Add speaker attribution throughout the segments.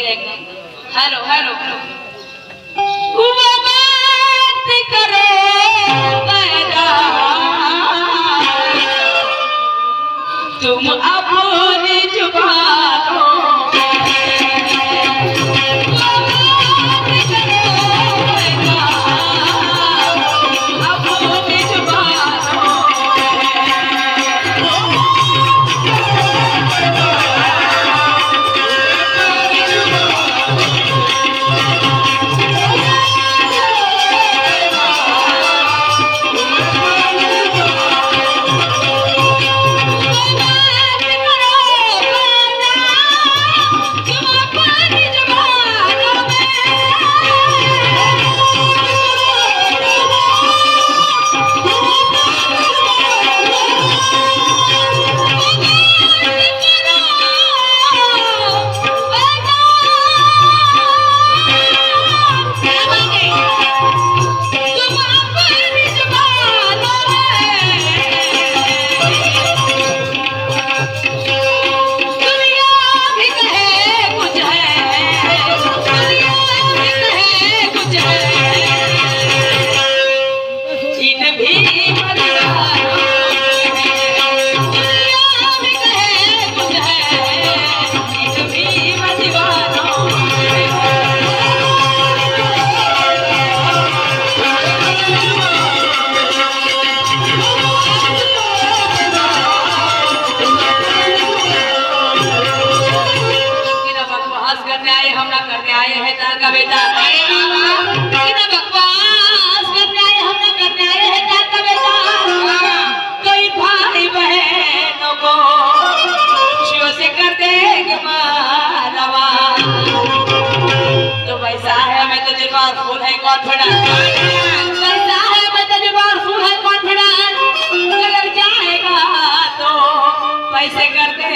Speaker 1: एक hello hello हुआ बात करो पैदा तुम अपनी जुबानों फुल है कॉन्फिडेंस पैसा है बदले बार फुल है कॉन्फिडेंस अगर जाएगा तो पैसे करते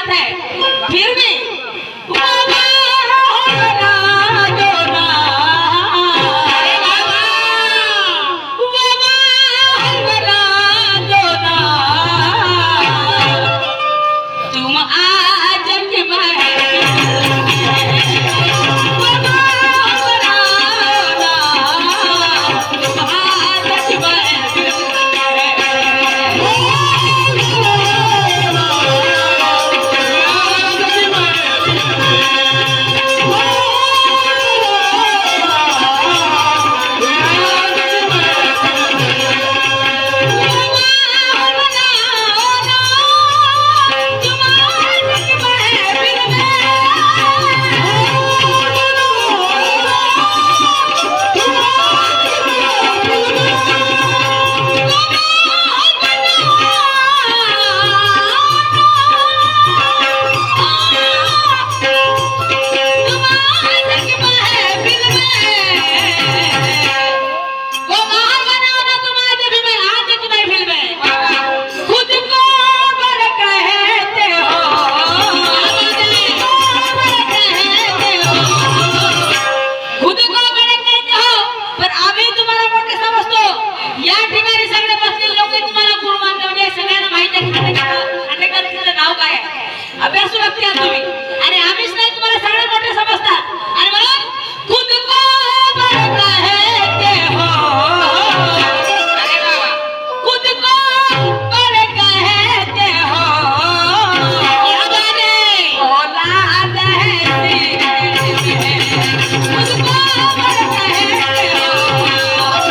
Speaker 1: के फिर भी अभ्यासू व्यक्ती आहात तुम्ही आणि आम्हीच नाही तुम्हाला सगळे मोठे समजतात आणि म्हणून खुद को बड़ा कहते हो खुद को बड़ा कहते हो औलाद है खुद को बड़ा कहते हो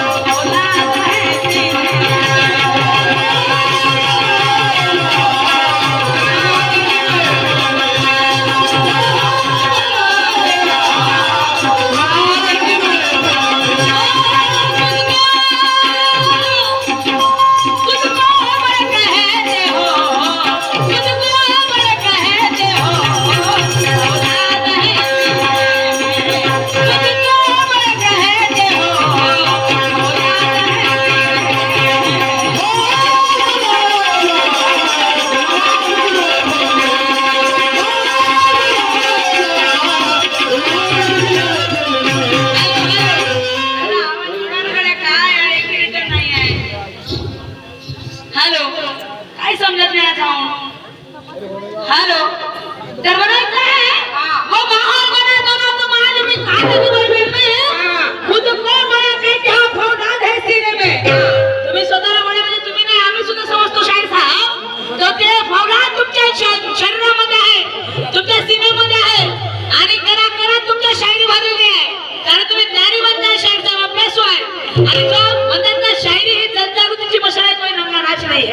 Speaker 1: औलाद है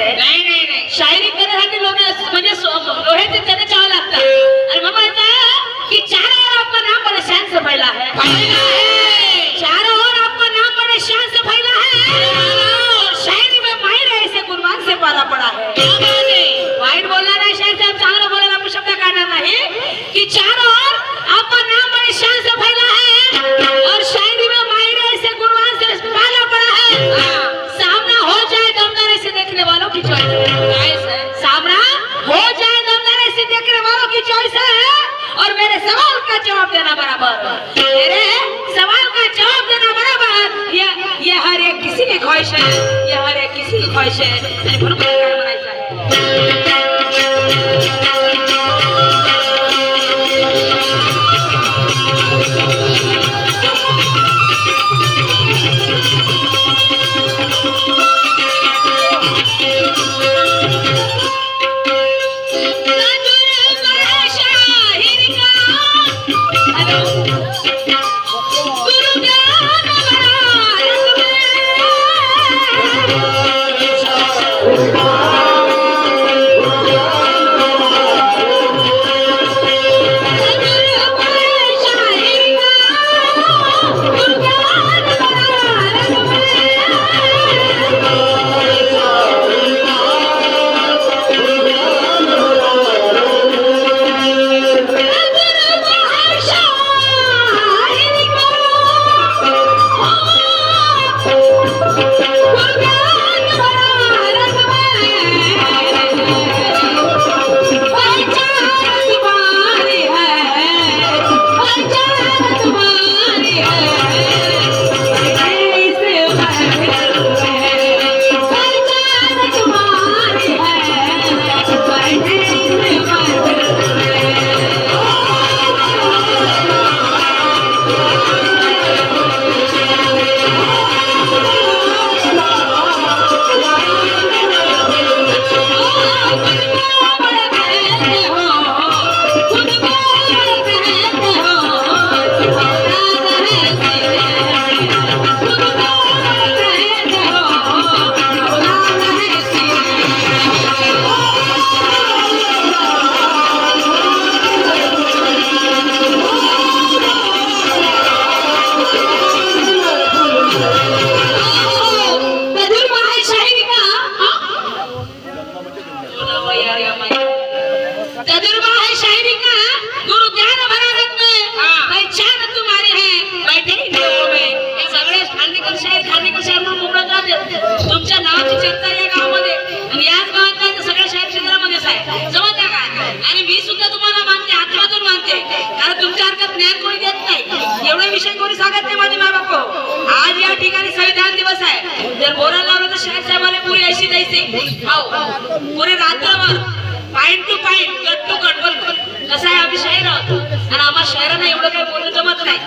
Speaker 1: आहे.
Speaker 2: नाही नाही नाही.
Speaker 1: शायरी करण्यासाठी म्हणजे लोह्याचे चणे चाव लागतात. आणि मग म्हणायचं की चारों आपका नाम बड़े शान से फैला है. चारों ओर आपका नाम बड़े शान से फैला है. और शायरी में माहिर ऐसे गुणवान से पाला पड़ा है. वाईट बोलणार नाही शायर साहेब, चांगलं बोलायला आपण शब्द काढणार नाही. की चारों ओर आपका नाम बड़े शान से फैला है और शायरी में माहिर ऐसे गुणवान से पाला पड़ा है. सामना हो जाए दमदार से देखने वालों की चॉइस है. सामना हो जाए दमदार से देखने वालों की चॉइस है. और मेरे सवाल का जवाब देना बराबर, मेरे सवाल का जवाब देना बराबर, ये हर एक किसी की ख्वाहिश है. ये हर एक किसी की ख्वाहिश है. आणि म्हणून मला काय म्हणायचं आहे, तजुर्बा है शायरी का गुरु ज्ञान भरा रंग में पहचान तुम्हारी है बैठे ही लोगों में. हे सगळे खांडेकर शायर म्हणून मुंबईत राहतात. तुमच्या नावाची चर्चा या गावामध्ये आणि याच गावात नाही तर सगळ्या शायर क्षेत्रामध्येच आहे. समजता का? आणि मी सुद्धा तुम्हाला मानते, आत्मातून मानते, कारण तुमच्या हरकत ज्ञान कोणी देत नाही. एवढे विषय कोणी सांगत नाही माझे माय बाप. आज या ठिकाणी संविधान दिवस आहे. जर बोलायला लावलं तर शायर साहेबांनी पुरी ऐशी द्यायची हो पुरे रात्रभर point to point, cut to cut. पण कसं आहे, आम्ही शायर आहोत आणि आम्हाला शहरांना एवढं काही बोलणं जमत नाही.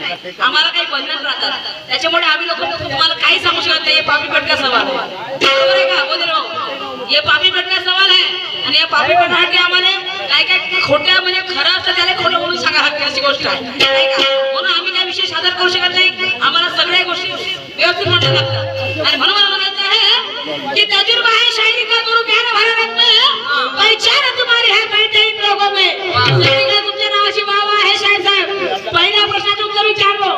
Speaker 1: आम्हाला काही बंधन राहतात. त्याच्यामुळे आम्ही लोक तुम्हाला काही सांगू शकत नाही. हे पापी पटका सवाल बरोबर आहे का बोल राव? हे पापी पटका सवाल आहे आणि या पापी पटण्यासाठी आम्हाला काय काय खोट्या म्हणजे खरं असतं त्याला खोटं बोलून सांगा हक्क अशी गोष्ट आहे नाही का. म्हणून आम्ही काय विषय सादर करू शकत नाही. आम्हाला सगळ्या गोष्टी व्यवस्थित म्हणतात लागतात. आणि म्हणून मला म्हणायचं आहे की तजुर्बा है शायरी का गुरु ज्ञान भरा रंग में पहचान तुम्हारी है बैठे इन लोगों में. तुमच्या नावाची वाव आहे शायर साहेब. पहिल्या प्रश्नाचं उत्तर विचारलो.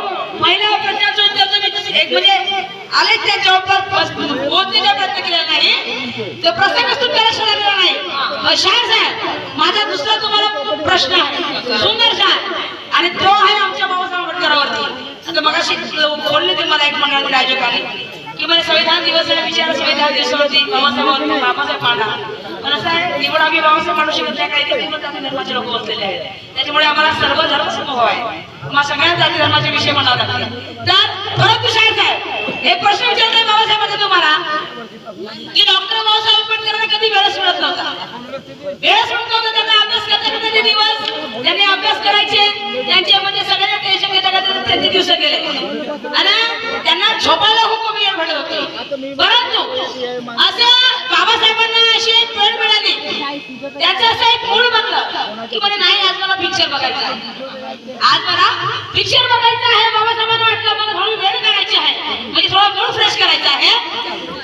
Speaker 1: पहिल्या प्रश्नाचं उत्तर तुम्ही एक म्हणजे आले त्या जवाब पोहोचण्याचा प्रयत्न केला नाही. तो प्रसंगच तुमच्या लक्षात आलेला नाही. शायर साहेब माझा दुसरा तुम्हाला प्रश्न आहे, सुंदरसा आहे आणि तो आहे आमच्या बाबासाहेब आंबेडकरांवरती. आता मगाशी बोलले ते मला एक मंडळातील आयोजकांनी की मला संविधान दिवस आहे, विचार संविधान दिवसावरती बाबासाहेब मांडा. पण असं आहे निवड आम्ही बाबासाहेब मांडू शकत नाही, काही काही पूर्ण जाती धर्माचे लोक बसलेले आहेत. त्याच्यामुळे आम्हाला सर्व धर्म समूह आहे, मग सगळ्या जाती धर्माचे विषय म्हणावे लागतात. तर परंतु शायर साहेब एक प्रश्न विचारलाय बाबासाहेबांना तुम्हाला की डॉक्टर बाबासाहेब आंबेडकरांना कधी वेळच मिळत नव्हता. वेळच मिळत नव्हता त्यांना अभ्यास करता ते दिवस त्यांनी अभ्यास करायचे. त्यांचे म्हणजे सगळ्यांना टेन्शन घेता घेता त्यांचे दिवस गेले आणि त्यांना झोपायला खूप कमी वेळ भेटत होती. परंतु असं बाबासाहेबांना अशी एक वेळ मिळाली, त्याचं असं एक मूड बनलं की म्हणे नाही आज मला पिक्चर बघायचा आहे, आज मला पिक्चर बघायचा आहे. बाबासाहेबांना वाटलं मला थोडी वेळ करायची आहे म्हणजे थोडा मूड फ्रेश करायचा आहे.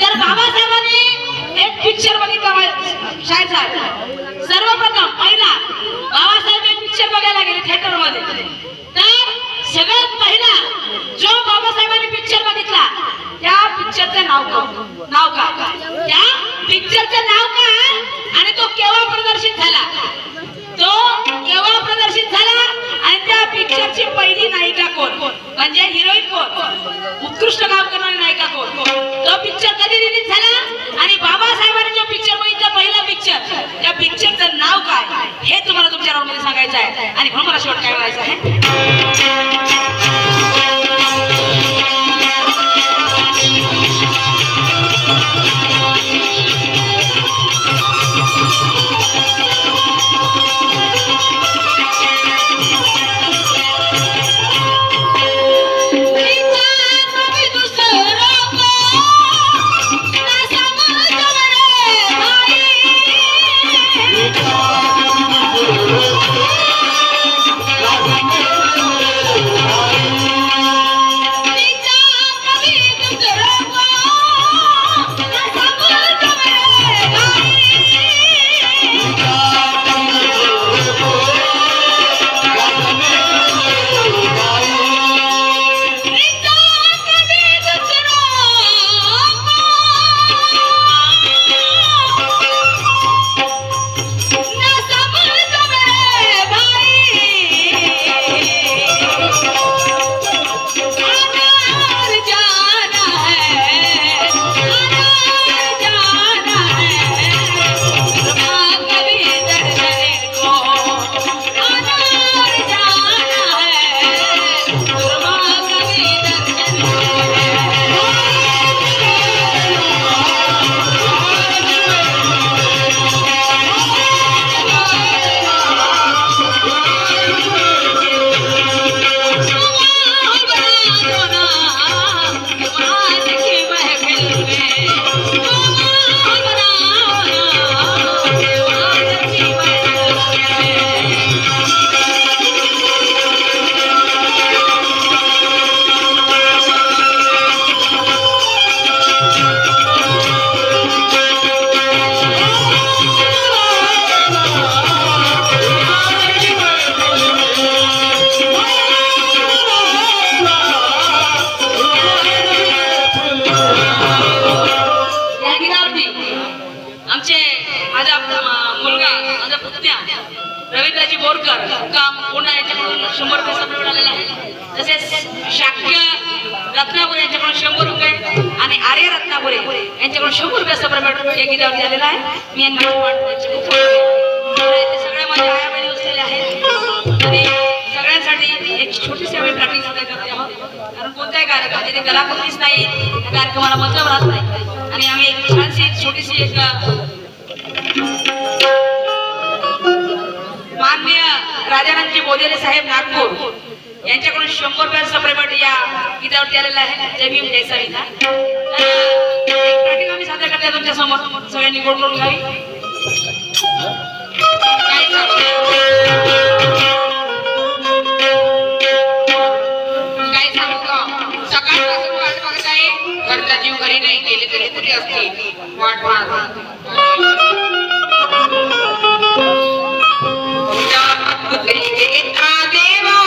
Speaker 1: तर बाबासाहेबांनी एक पिक्चर बघितला शाळेत झालं. सर्वप्रथम पहिला बाबासाहेब एक पिक्चर बघायला गेले थिएटर मध्ये. तर सगळ्यात पहिला जो बाबासाहेबांनी पिक्चर बघितला त्या पिक्चरचं नाव काय त्या पिक्चरचं नाव काय आणि तो केव्हा प्रदर्शित झाला आणि त्या पिक्चरची पहिली नायिका कोण म्हणजे हिरोईन कोण उत्कृष्ट काम करणारी नायिका कोण तो पिक्चर कधी रिलीज झाला आणि बाबासाहेबांनी जो पिक्चर बघितला पहिला पिक्चर त्या पिक्चरचं नाव काय हे तुम्हाला तुमच्या राऊंड मध्ये सांगायचं आहे. आणि म्हणून मला शेवट काय म्हणायचं आहे रवींद्रजी बोरकर काम पुन्हा यांच्याकडून 100 रुपये सपोर्ट मिळालेला आहे. तसेच शाक्य रत्नापुरे यांच्याकडून 100 रुपये आणि आर्य रत्नापुरे यांच्याकडून 100 रुपये सपोर्ट हे गीतावरती आलेला आहे. मी यांना सगळ्या माझ्या आया बहिणी बसलेल्या आहेत आणि सगळ्यांसाठी एक छोटीशी आम्ही प्रॅक्टिस करते आहोत. कारण कोणत्याही कार्यक्रमात जिथे कलाकृतीच नाही त्या कार्यक्रमाला मतलब राहत नाही आणि आम्ही एक छानशी छोटीशी एक माननीय राजारामजी बोधेले साहेब नागपूर यांच्याकडून 100 रुपयांचा पेमेंट या गीतावरती आलेला आहे. जय भीम जय संविधान. एक प्रॅक्टिस आम्ही सादर करते तुमच्या समोर सगळ्यांनी गोड करून घ्यावी.
Speaker 2: काय सांगू का सकाळपासून वाट बघताय घरचा जीव घरी नाही गेले तरी कुठे असते वाट पाहत देवा